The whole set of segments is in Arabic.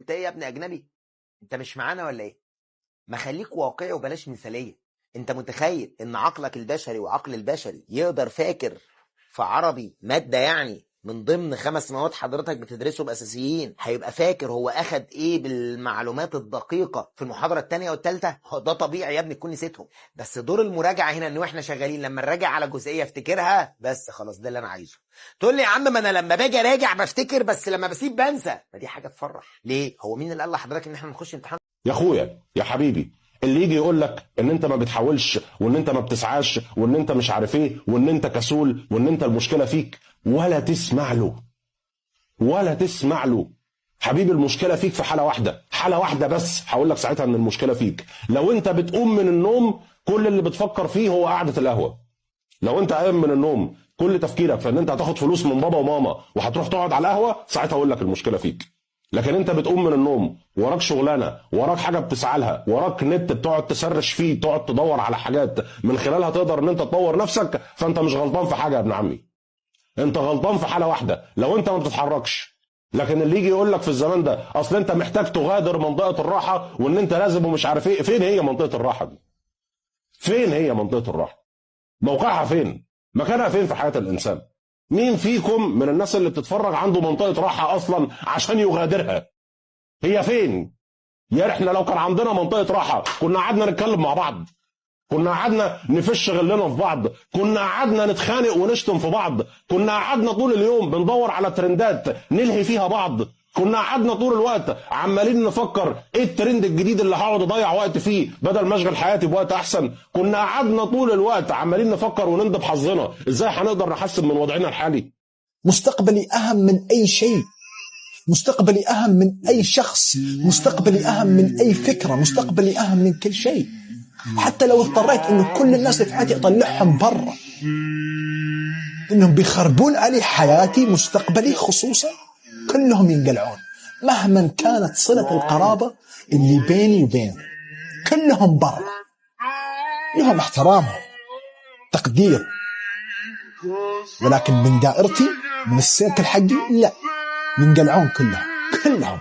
انت ايه يا ابني اجنبي؟ انت مش معانا ولا ايه؟ ما خليك واقعي وبلاش مثاليه. انت متخيل ان عقلك البشري وعقل البشري يقدر فاكر في عربي ماده يعني من ضمن 5 مواد حضرتك بتدرسهم اساسيين هيبقى فاكر هو اخد ايه بالمعلومات الدقيقه في المحاضره الثانيه والثالثه؟ ده طبيعي يا ابني تكون نسيتهم. بس دور المراجعه هنا ان احنا شغالين لما نراجع على جزئيه افتكرها بس خلاص. ده اللي انا عايزه. تقول لي يا عم ما انا لما باجي اراجع بفتكر بس لما بسيب بنسى. ما دي حاجه تفرح. ليه؟ هو مين اللي قال لحضرتك ان احنا نخش امتحان؟ يا اخويا يا حبيبي، اللي يجي يقول لك ان انت ما بتحاولش وان انت ما بتسعاش وان انت مش عارف ايه وان انت كسول وان انت المشكله فيك، ولا تسمع له ولا تسمع له. حبيبي المشكله فيك في حاله واحده، حاله واحده بس هقول لك ساعتها ان المشكله فيك. لو انت بتقوم من النوم كل اللي بتفكر فيه هو قعده القهوه، لو انت قايم من النوم كل تفكيرك في ان انت هتاخد فلوس من بابا وماما وهتروح تقعد على القهوه، ساعتها اقول لك المشكله فيك. لكن انت بتقوم من النوم وراك شغلانه، وراك حاجه بتسعى لها، وراك نت بتقعد تسرش فيه، تقعد تدور على حاجات من خلالها تقدر ان انت تطور نفسك، فانت مش غلطان في حاجه يا ابن عمي. انت غلطان في حاله واحده، لو انت ما بتتحركش. لكن اللي يجي يقول لك في الزمان ده اصل انت محتاج تغادر منطقه الراحه وان انت لازم ومش عارف ايه، فين هي منطقه الراحه دي؟ فين هي منطقه الراحه؟ موقعها فين؟ مكانها فين في حياه الانسان؟ مين فيكم من الناس اللي بتتفرج عنده منطقه راحه اصلا عشان يغادرها؟ هي فين؟ يا احنا لو كان عندنا منطقه راحه كنا قعدنا نتكلم مع بعض، كنا قعدنا نفش غلنا في بعض، كنا قعدنا نتخانق ونشتم في بعض، كنا قعدنا طول اليوم بندور على ترندات نلهي فيها بعض، كنا قعدنا طول الوقت عمالين نفكر ايه الترند الجديد اللي هقعد اضيع وقت فيه بدل ما اشغل حياتي بوقت احسن، كنا قعدنا طول الوقت عمالين نفكر وندب حظنا ازاي هنقدر نحسن من وضعنا الحالي. مستقبلي اهم من اي شيء، مستقبلي اهم من اي شخص، مستقبلي اهم من اي فكره، مستقبلي اهم من كل شيء. حتى لو اضطريت انه كل الناس اللي في حياتي اطلعهم برا، انهم بيخربون علي حياتي، مستقبلي خصوصا، كلهم ينقلعون مهما كانت صلة القرابة اللي بيني وبينهم، كلهم برا، لهم احترامهم تقدير، ولكن من دائرتي من السيركل حقي لا، ينقلعون كلهم.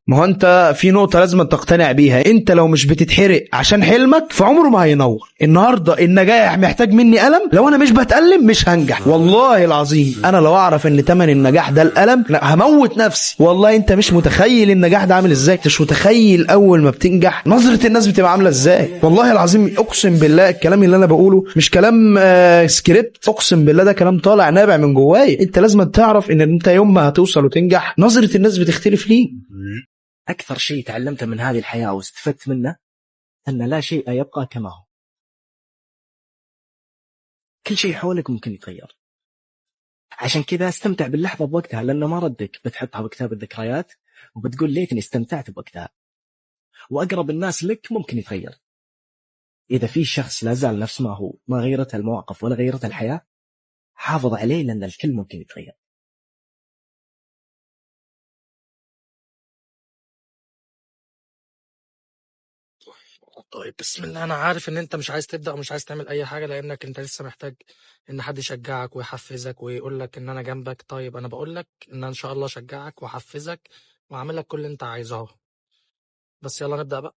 ما هو انت في نقطة لازم تقتنع بيها، انت لو مش بتتحرق عشان حلمك فعمره ما هينور. النهاردة النجاح محتاج مني ألم، لو انا مش بتألم مش هنجح. والله العظيم انا لو اعرف ان تمن النجاح ده الألم لا هموت نفسي. والله انت مش متخيل النجاح ده عامل ازاي، انت مش متخيل اول ما بتنجح نظرة الناس بتبقى عاملة ازاي. والله العظيم اقسم بالله الكلام اللي انا بقوله مش كلام سكريبت، اقسم بالله ده كلام طالع نابع من جواي. انت لازم تعرف ان انت يوم ما هتوصل وتنجح نظرة الناس بتختلف ليك. أكثر شيء تعلمته من هذه الحياة واستفدت منه أن لا شيء يبقى كما هو، كل شيء حولك ممكن يتغير. عشان كذا استمتع باللحظة بوقتها، لأنه ما ردك بتحطها بكتاب الذكريات وبتقول ليتني استمتعت بوقتها. وأقرب الناس لك ممكن يتغير. إذا في شخص لا زال نفس ما هو، ما غيرته المواقف ولا غيرته الحياة، حافظ عليه لأن الكل ممكن يتغير. طيب بسم الله، انا عارف ان انت مش عايز تبدأ ومش عايز تعمل اي حاجة لانك انت لسه محتاج ان حد يشجعك ويحفزك ويقول لك ان انا جنبك. طيب انا بقول لك ان شاء الله اشجعك واحفزك واعمل لك كل اللي انت عايزه اهو. بس يلا نبدأ بقى.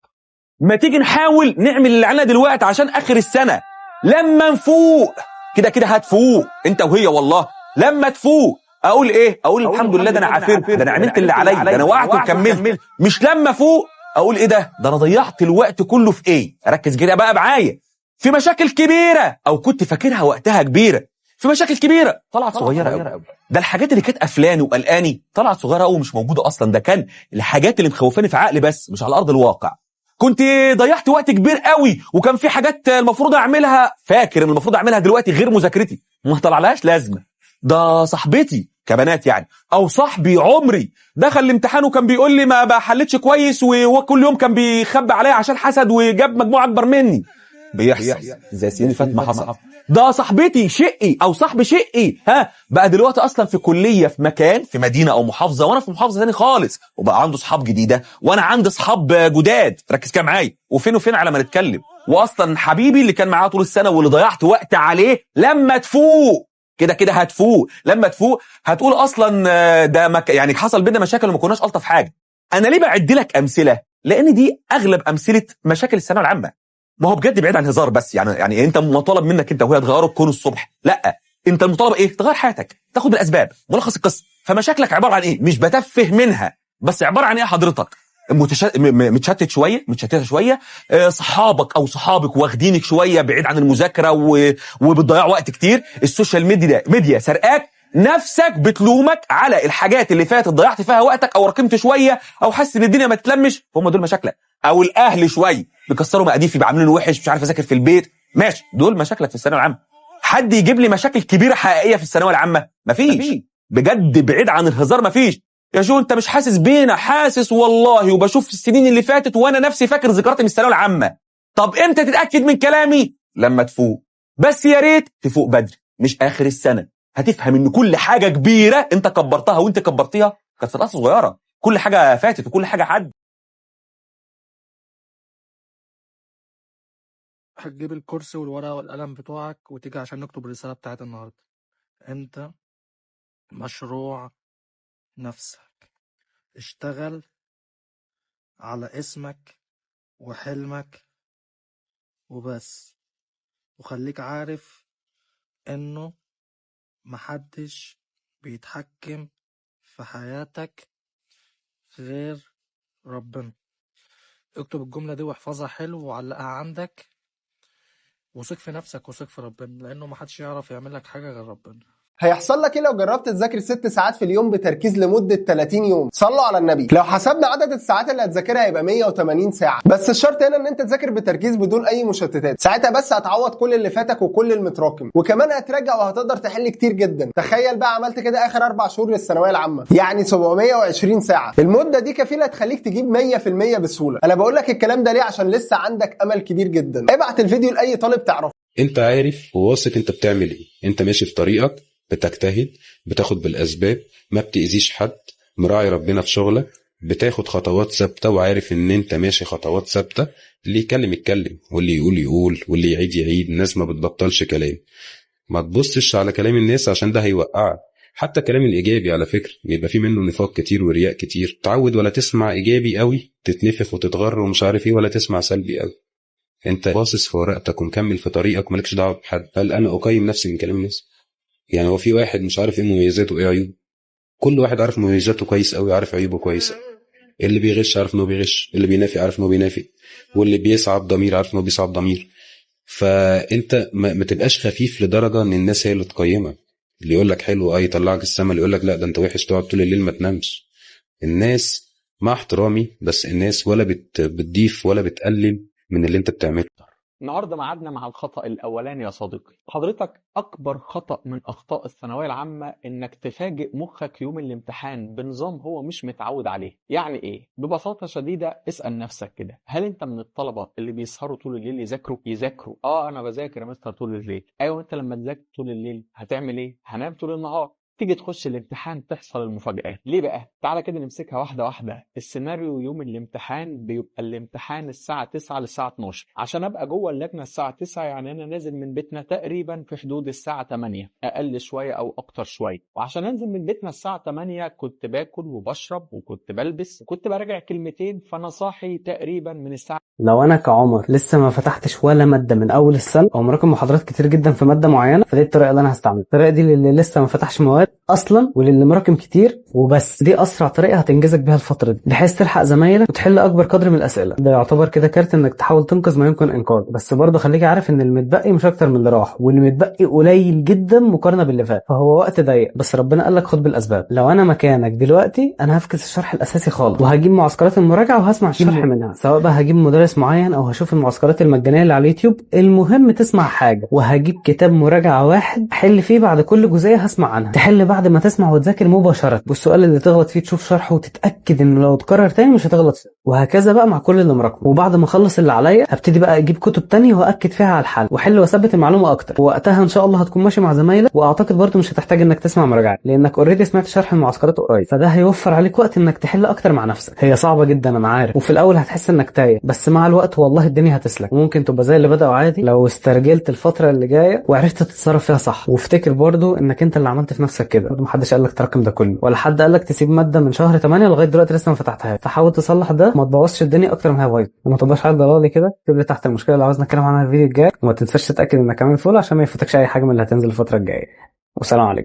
ما تيجي نحاول نعمل اللي علينا دلوقتي عشان اخر السنة لما نفوق. كده كده هتفوق انت وهي، والله لما تفوق اقول ايه؟ اقول الحمد لله ده انا عافرت، ده انا عملت اللي عليا، ده انا وقعت وكملت. مش لما فوق اقول ايه ده انا ضيعت الوقت كله في ايه. ركز كده بقى معايا، في مشاكل كبيره او كنت فاكرها وقتها كبيره، في مشاكل كبيره طلعت صغيره قوي. ده الحاجات اللي كانت قفلاني وقلقاني طلعت صغيره قوي مش موجوده اصلا. ده كان الحاجات اللي مخوفاني في عقلي بس مش على ارض الواقع. كنت ضيعت وقت كبير قوي وكان في حاجات المفروض اعملها، فاكر ان المفروض اعملها دلوقتي غير مذاكرتي وما طلعلهاش لازمه. ده صاحبتي كبنات يعني او صاحبي عمري دخل الامتحان وكان بيقول لي ما بحلتش كويس وكل يوم كان بيخبي عليا عشان حسد وجاب مجموعه اكبر مني. بيحصل زي السنين اللي فاتت ما حصل. ده صاحبتي شقي او صاحبي شقي بقى دلوقتي اصلا في كليه في مكان في مدينه او محافظه وانا في محافظه ثاني خالص، وبقى عنده اصحاب جديده وانا عندي اصحاب جداد. ركز كده معايا، وفين وفين على ما نتكلم. واصلا حبيبي اللي كان معاه طول السنه واللي ضيعت وقت عليه لما تفوق كده كده هتفوق. لما تفوق هتقول اصلا ده يعني حصل بينا مشاكل وما كناش الطف حاجه. انا ليه بعد لك امثله؟ لان دي اغلب امثله مشاكل الثانويه العامه. ما هو بجد بعيد عن هزار، بس يعني انت مطالب منك انت وهي تغيروا الكون الصبح، لا انت المطالب ايه؟ تغير حياتك، تاخد بالاسباب. ملخص القصه، فمشاكلك عباره عن ايه؟ مش بتفه منها، بس عباره عن ايه حضرتك؟ متشتت شويه، متشتته شويه، صحابك او صحابك واخدينك شويه بعيد عن المذاكره وبتضيع وقت كتير. السوشيال ميديا سرقاك، نفسك بتلومك على الحاجات اللي فاتت ضيعت فيها وقتك، او ركمت شويه، او حاسس ان الدنيا ما تتلمش. هم دول مشاكلك. او الاهل شويه بيكسروا مقاديف، بعاملين وحش، مش عارف اذاكر في البيت، ماشي، دول مشاكلك في الثانويه العامه. حد يجيب لي مشاكل كبيره حقيقيه في الثانويه العامه؟ مفيش. بجد بعيد عن الهزار مفيش. يا جو انت مش حاسس بينا؟ حاسس والله، وبشوف السنين اللي فاتت وانا نفسي فاكر ذكرياتي من الثانويه العامه. طب امتى تتاكد من كلامي؟ لما تفوق. بس يا ريت تفوق بدري، مش اخر السنه. هتفهم ان كل حاجه كبيره انت كبرتها وانت كبرتيها كانت في الاصل صغيره. كل حاجه فاتت وكل حاجه عدت. هتجيب الكرسي والورقة والقلم بتوعك وتيجي عشان نكتب الرسالة بتاعت النهاردة. انت مشروع نفسك، اشتغل على اسمك وحلمك وبس، وخليك عارف انه محدش بيتحكم في حياتك غير ربنا. اكتب الجملة دي واحفظها حلو وعلقها عندك، وثق في نفسك وثق في ربنا، لانه محدش يعرف يعمل لك حاجة غير ربنا. هيحصل لك ايه لو جربت تذاكر 6 ساعات في اليوم بتركيز لمدة 30 يوم؟ صلوا على النبي. لو حسبنا عدد الساعات اللي هتذاكرها هيبقى 180 ساعة. بس الشرط هنا ان انت تذاكر بتركيز بدون اي مشتتات. ساعتها بس هتعوض كل اللي فاتك وكل المتراكم، وكمان هتراجع وهتقدر تحل كتير جدا. تخيل بقى عملت كده اخر 4 شهور للثانوية العامة، يعني 720 ساعة. المدة دي كفيلة تخليك تجيب 100% بسهولة. انا بقول لك الكلام ده ليه؟ عشان لسه عندك امل كبير جدا. ابعت الفيديو لاي طالب تعرفه. انت عارف وواثق انت بتعمل ايه، انت ماشي في طريقك، بتجتهد، بتاخد بالاسباب، ما بتأذيش حد، مراعي ربنا في شغلك، بتاخد خطوات ثابته، وعارف ان انت ماشي خطوات ثابته. اللي يتكلم يتكلم، واللي يقول يقول، واللي يعيد يعيد. الناس ما بتبطلش كلام. ما تبصش على كلام الناس عشان ده هيوقعك. حتى كلام الايجابي على فكره بيبقى فيه منه نفاق كتير ورياء كتير. تعود ولا تسمع ايجابي قوي تتنفخ وتتغر ومش عارف ايه، ولا تسمع سلبي قوي. انت باصص في ورقتك ومكمل في طريقك، مالكش دعوه بحد. هل انا اقيم نفسي من كلام الناس؟ يعني هو في واحد مش عارف ايه مميزاته وايه عيوبه؟ كل واحد عارف مميزاته كويس قوي، عارف عيوبه كويس. اللي بيغش عارف انه بيغش، اللي بينافق عارف انه بينافق، واللي بيسعى بضمير عارف انه بيسعى بضمير. فانت ما تبقاش خفيف لدرجه ان الناس هي اللي تقيمك. اللي يقول لك حلو يطلعك السما، اللي يقول لك لا ده انت وحش تقعد طول الليل ما تنامش. الناس مع احترامي، بس الناس ولا بتضيف ولا بتقلل من اللي انت بتعمله. النهارده معادنا مع الخطأ الأولاني يا صديقي. حضرتك أكبر خطأ من أخطاء الثانوية العامة إنك تفاجئ مخك يوم الامتحان بنظام هو مش متعود عليه. يعني إيه؟ ببساطة شديدة اسأل نفسك كده، هل أنت من الطلبة اللي بيسهروا طول الليل يذاكروا؟ أنا بذاكر يا مستر طول الليل. أيوة، أنت لما تذاكر طول الليل هتعمل إيه؟ هنام طول النهار. تيجي تخش الامتحان تحصل المفاجآت. ليه بقى؟ تعالى كده نمسكها واحدة واحدة. السيناريو يوم الامتحان بيبقى الامتحان الساعة 9 للساعة 12. عشان ابقى جوه اللجنة الساعة 9 يعني انا نازل من بيتنا تقريبا في حدود الساعة 8، اقل شوية او اكتر شوية. وعشان انزل من بيتنا الساعة 8 كنت باكل وبشرب وكنت بلبس وكنت براجع كلمتين، فانا صاحي تقريبا من الساعة. لو انا كعمر لسه ما فتحتش ولا مادة من اول السنة او مراكم محاضرات كتير جدا في مادة معينة، فدي الطريقة اللي انا هستعملها. الطريقة دي للي لسه ما فتحش مواد اصلا وللي مراكم كتير وبس. دي اسرع طريقه هتنجزك بيها الفتره دي، بحيث تلحق زمايلك وتحل اكبر قدر من الاسئله. ده يعتبر كده كارت انك تحاول تنقذ ما يمكن انقاذه. بس برضه خليك عارف ان المتبقي مش اكتر من اللي راح، واللي متبقي قليل جدا مقارنه باللي فات، فهو وقت ضيق. بس ربنا قال لك خد بالاسباب. لو انا مكانك دلوقتي انا هفكس الشرح الاساسي خالص، وهجيب معسكرات المراجعه وهسمع الشرح منها، سواء بقى هجيب مدرس معين او هشوف المعسكرات المجانيه اللي على اليوتيوب. المهم تسمع حاجه، وهجيب كتاب مراجعه واحد حل فيه بعد كل جزئيه هسمع عنها. تحل بعد ما تسمع وتذاكر مباشره، والسؤال اللي تغلط فيه تشوف شرحه وتتاكد انه لو اتكرر تاني مش هتغلط فيه، وهكذا بقى مع كل اللي مراكمه. وبعد ما اخلص اللي عليا هبتدي بقى اجيب كتب تانية واكد فيها على الحل واحل واثبت المعلومه اكتر. ووقتها ان شاء الله هتكون ماشي مع زمايلك، واعتقد برضه مش هتحتاج انك تسمع مراجعات لانك اوريدي سمعت شرح المعسكرات قريب، فده هيوفر عليك وقت انك تحل اكتر مع نفسك. هي صعبه جدا انا عارف، وفي الاول هتحس انك تايه، بس مع الوقت والله الدنيا هتسلك، وممكن تبقى زي اللي بدأوا عادي لو استرجلت الفتره اللي جايه وعرفت تتصرف فيها صح. وافتكر برضه انك انت اللي عملت في نفسك نفسك كده، برضه محدش قال لك تراكم ده كله، ولا حد قال لك تسيب ماده من شهر 8 لغايه دلوقتي لسه ما فتحتهاش. تحاول تصلح ده، ما تبوظش الدنيا اكتر ما هي بايظه، وما تبقاش حد ضلالي كده. اكتب لي تحت المشكله اللي عاوز نتكلم عنها الفيديو الجاي، وما تنساش تتاكد انك عامل فولو عشان ما يفوتكش اي حاجه من اللي هتنزل الفتره الجايه. والسلام عليكم.